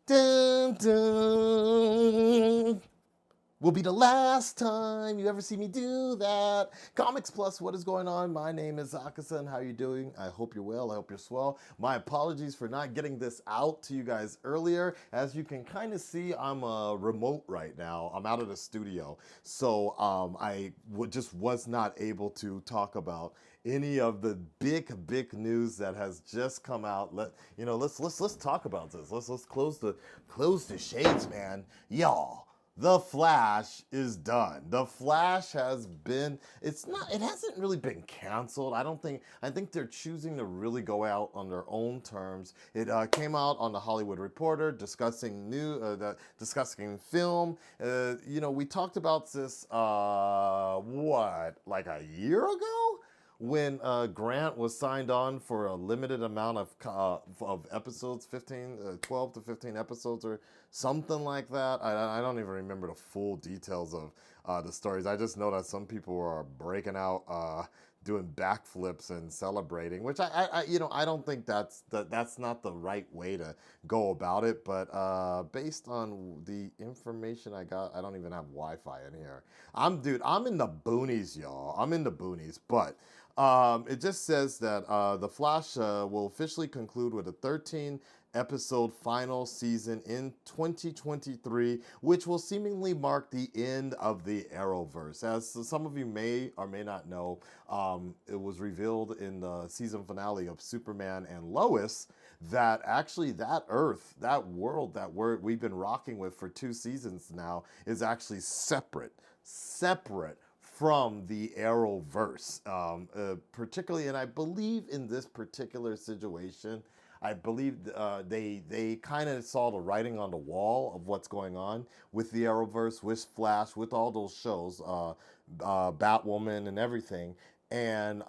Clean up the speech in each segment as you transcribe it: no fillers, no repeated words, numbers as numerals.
Dun, dun. Will be the last time you ever see me do that. Comics Plus, what is going on? My name is Akasan. How are you doing? I hope you're well. I hope you're swell. My apologies for not getting this out to you guys earlier. As you can kind of see, I'm remote right now. I'm out of the studio. So just was not able to talk about any of the big news that has just come out. Let's talk about this. Let's close the shades, man. Y'all. The Flash is done. The Flash has been, it hasn't really been canceled. I think they're choosing to really go out on their own terms. It came out on the Hollywood Reporter discussing discussing film. We talked about this, like a year ago? When Grant was signed on for a limited amount of episodes, 12 to 15 episodes or something like that. I don't even remember the full details of the stories. I just know that some people are breaking out, doing backflips and celebrating, which I don't think that's not the right way to go about it. But based on the information I got, I don't even have Wi-Fi in here. I'm in the boonies, y'all. I'm in the boonies, but. It just says that The Flash will officially conclude with a 13-episode final season in 2023, which will seemingly mark the end of the Arrowverse. As some of you may or may not know, it was revealed in the season finale of Superman and Lois that actually that Earth, that world that we've been rocking with for 2 seasons now is actually separate from the Arrowverse, particularly, and I believe in this particular situation, I believe they kind of saw the writing on the wall of what's going on with the Arrowverse, with Flash, with all those shows, Batwoman and everything, and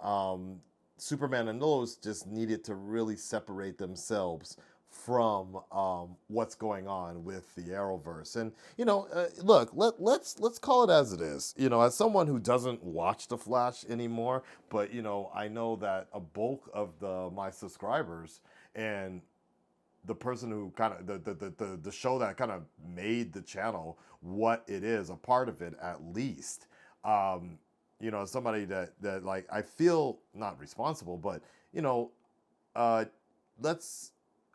Superman and Lois just needed to really separate themselves from what's going on with the Arrowverse. And look, let's call it as it is. As someone who doesn't watch The Flash anymore, but I know that a bulk of my subscribers and the person who kind of the show that kind of made the channel what it is, a part of it at least. Somebody that like I feel not responsible, but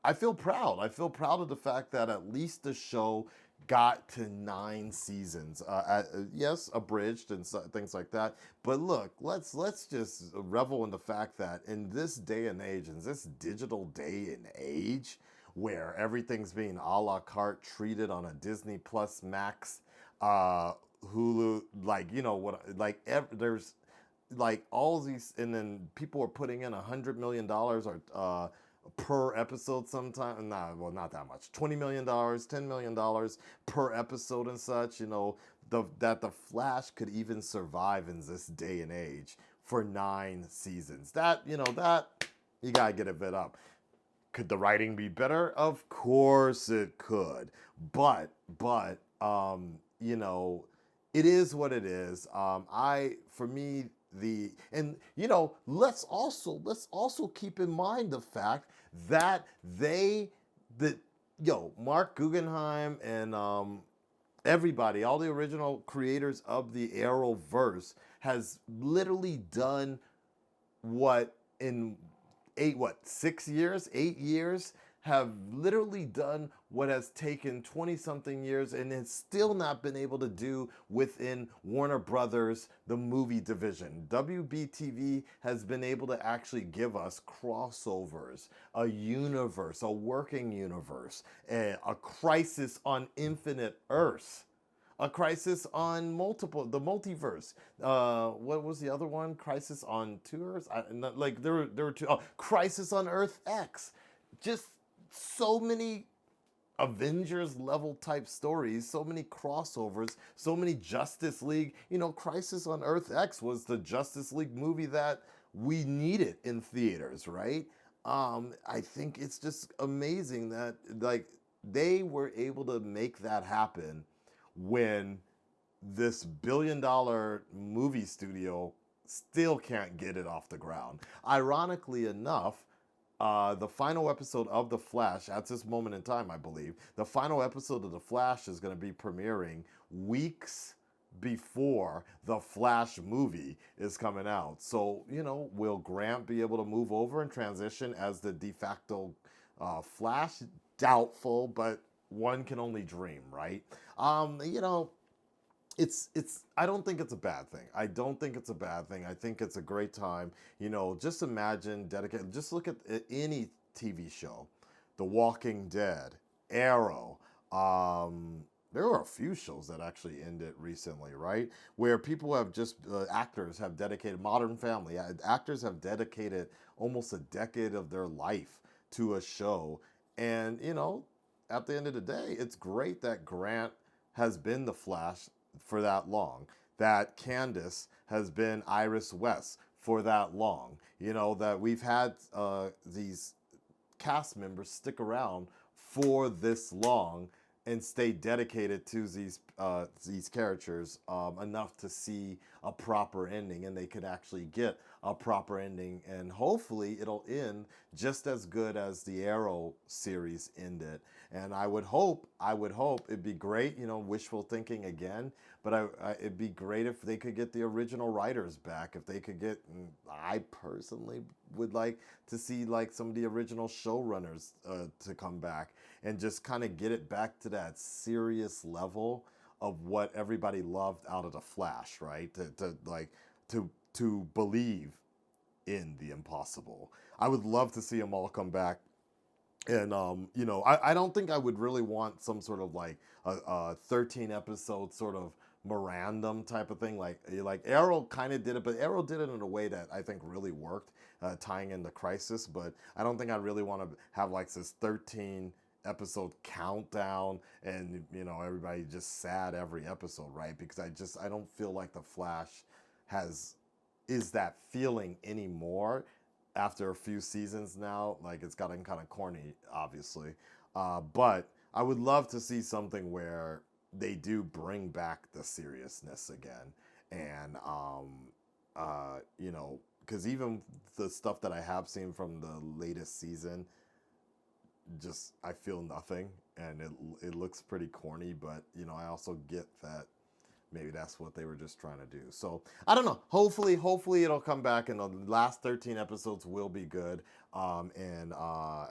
I feel proud. I feel proud of the fact that at least the show got to 9 seasons. Yes, abridged and things like that. But look, let's just revel in the fact that in this day and age, in this digital day and age, where everything's being a la carte treated on a Disney Plus Max, Hulu, there's like all these, and then people are putting in $100 million or per episode sometime. Nah, well, not that much. $20 million, $10 million per episode and such. That the Flash could even survive in this day and age for 9 seasons. That you gotta get a bit up. Could the writing be better? Of course it could. But it is what it is. Let's also keep in mind the fact that Mark Guggenheim and everybody, all the original creators of the Arrowverse has literally done what in 8 years have literally done what has taken 20-something years and has still not been able to do within Warner Brothers, the movie division. WBTV has been able to actually give us crossovers, a universe, a working universe, a crisis on Infinite Earths, a crisis on the multiverse. What was the other one? Crisis on 2 Earths? There were 2. Oh, Crisis on Earth X. Just so many Avengers level type stories, so many crossovers, so many Justice League. Crisis on Earth X was the Justice League movie that we needed in theaters, right? I think it's just amazing that they were able to make that happen when this billion-dollar movie studio still can't get it off the ground. Ironically enough, the final episode of The Flash, at this moment in time, I believe, the final episode of The Flash is going to be premiering weeks before the Flash movie is coming out. So, will Grant be able to move over and transition as the de facto Flash? Doubtful, but one can only dream, right? Um, you know, it's I don't think it's a bad thing. I don't think it's a bad thing. I think it's a great time. Just imagine dedicate just look at any TV show. The Walking Dead, Arrow, there were a few shows that actually ended recently, right? Where people have just actors have dedicated Modern Family. Actors have dedicated almost a decade of their life to a show. And, at the end of the day, it's great that Grant has been the Flash for that long, that Candace has been Iris West for that long, that we've had these cast members stick around for this long and stay dedicated to these characters enough to see a proper ending, and they could actually get a proper ending, and hopefully it'll end just as good as the Arrow series ended. And I would hope it'd be great, wishful thinking again, but it'd be great if they could get the original writers back. If they could get, I personally would like to see like some of the original showrunners to come back and just kind of get it back to that serious level of what everybody loved out of the Flash, right? To believe in the impossible. I would love to see them all come back. And I don't think I would really want some sort of like a 13 episode sort of memorandum type of thing. Like Arrow kind of did it, but Arrow did it in a way that I think really worked, tying into Crisis. But I don't think I really want to have like this 13 episode countdown and everybody just sad every episode, right? Because I don't feel like the Flash is that feeling anymore after a few seasons now. Like, it's gotten kind of corny, obviously. But I would love to see something where they do bring back the seriousness again. And, because even the stuff that I have seen from the latest season, just I feel nothing, and it looks pretty corny. But I also get that maybe that's what they were just trying to do. So I don't know. Hopefully it'll come back, and the last 13 episodes will be good, and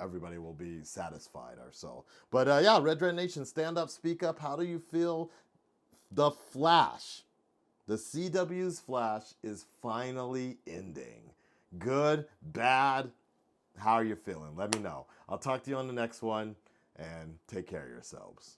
everybody will be satisfied or so. But yeah, Red Red Nation, stand up, speak up. How do you feel? The Flash, the CW's Flash, is finally ending. Good, bad. How are you feeling? Let me know. I'll talk to you on the next one, and take care of yourselves.